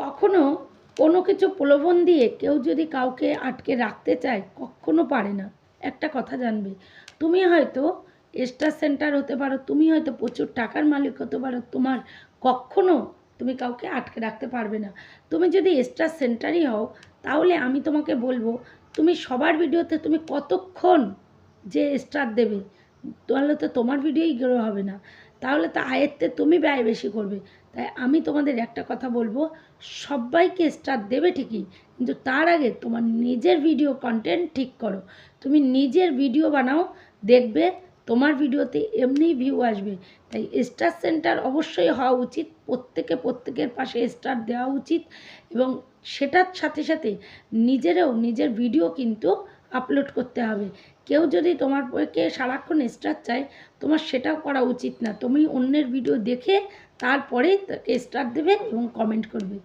কখনো কোনো কিছু প্রলোভন দিয়ে কেউ যদি কাউকে আটকে রাখতে চায় কখনো পারে না। একটা কথা জানবে, তুমি হয়তো স্টার সেন্টার হতে পারো, তুমি হয়তো প্রচুর টাকার মালিক হতে পারো, তোমার কখনো তুমি কাউকে আটকে রাখতে পারবে না। তুমি যদি স্টার সেন্টারই হও, তাহলে আমি তোমাকে বলবো, তুমি সবার ভিডিওতে তুমি কতক্ষণ যে স্টার দেবে, তাহলে তো তোমার ভিডিওই গ্রো হবে না, তাহলে তো আয়ত্তে তুমি ব্যয় বেশি করবে। তাই আমি তোমাদের একটা কথা বলবো, সবাইকে স্টার দেবে ঠিকই, কিন্তু তার আগে তোমার নিজের ভিডিও কন্টেন্ট ঠিক করো। তুমি নিজের ভিডিও বানাও, দেখবে তোমার ভিডিওতে এমনিই ভিউ আসবে। তাই স্টার সেন্টার অবশ্যই হওয়া উচিত, প্রত্যেকের পাশে স্টার দেওয়া উচিত, এবং সেটার সাথে সাথে নিজের ভিডিও কিন্তু আপলোড করতে হবে। কেউ যদি তোমার সারাক্ষণ স্টার চায়, তোমার সেটাও করা উচিত না। তুমি অন্যের ভিডিও দেখে তারপরে তাকে স্টার দেবে এবং কমেন্ট করবে।